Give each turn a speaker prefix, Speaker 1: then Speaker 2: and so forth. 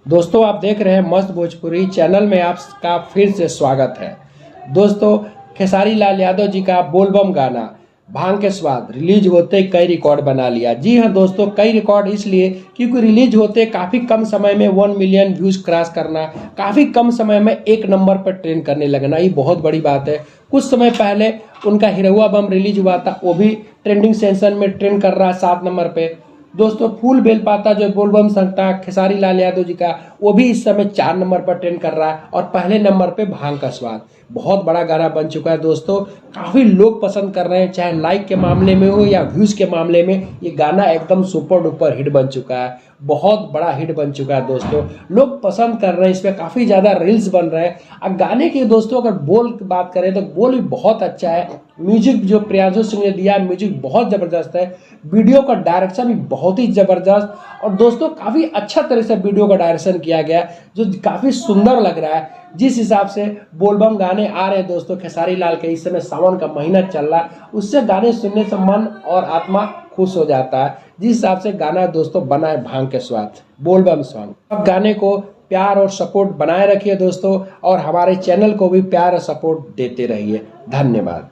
Speaker 1: दोस्तों आप देख रहे हैं मस्त भोजपुरी चैनल में आपका फिर से स्वागत है। दोस्तों खेसारी लाल यादव जी का बोलबम गाना भांग के स्वाद रिलीज होते कई रिकॉर्ड बना लिया। जी हाँ दोस्तों, कई रिकॉर्ड इसलिए क्योंकि रिलीज होते काफ़ी कम समय में 1 मिलियन व्यूज क्रॉस करना, काफ़ी कम समय में एक नंबर पर ट्रेंड करने लगना, ये बहुत बड़ी बात है। कुछ समय पहले उनका हिरहुआ बम रिलीज हुआ था, वो भी ट्रेंडिंग सेंसन में ट्रेंड कर रहा है 7 नंबर पे। दोस्तों फूल बेलपाता जो बोलबम संगता खेसारी लाल यादव जी का, वो भी इस समय 4 नंबर पर ट्रेंड कर रहा है और पहले नंबर पे भांग का स्वाद बहुत बड़ा गाना बन चुका है। दोस्तों काफ़ी लोग पसंद कर रहे हैं, चाहे लाइक के मामले में हो या व्यूज़ के मामले में, ये गाना एकदम सुपर डुपर हिट बन चुका है, बहुत बड़ा हिट बन चुका है। दोस्तों लोग पसंद कर रहे हैं, इस पर काफ़ी ज़्यादा रील्स बन रहे हैं। अब गाने की दोस्तों अगर बोल की बात करें तो बोल भी बहुत अच्छा है। म्यूजिक जो प्रियांशु सिंह ने दिया, म्यूजिक बहुत ज़बरदस्त है। वीडियो का डायरेक्शन भी बहुत ही ज़बरदस्त और दोस्तों काफ़ी अच्छा तरह से वीडियो का डायरेक्शन किया गया जो काफ़ी सुंदर लग रहा है। जिस हिसाब से बोलबम गाने आ रहे हैं दोस्तों खेसारी लाल के, इस समय सावन का महीना चल रहा है, उससे गाने सुनने से मन और आत्मा खुश हो जाता है। जिस हिसाब से गाना दोस्तों बना है भांग के स्वाद बोलबम सॉन्ग। अब गाने को प्यार और सपोर्ट बनाए रखिए दोस्तों, और हमारे चैनल को भी प्यार और सपोर्ट देते रहिए। धन्यवाद।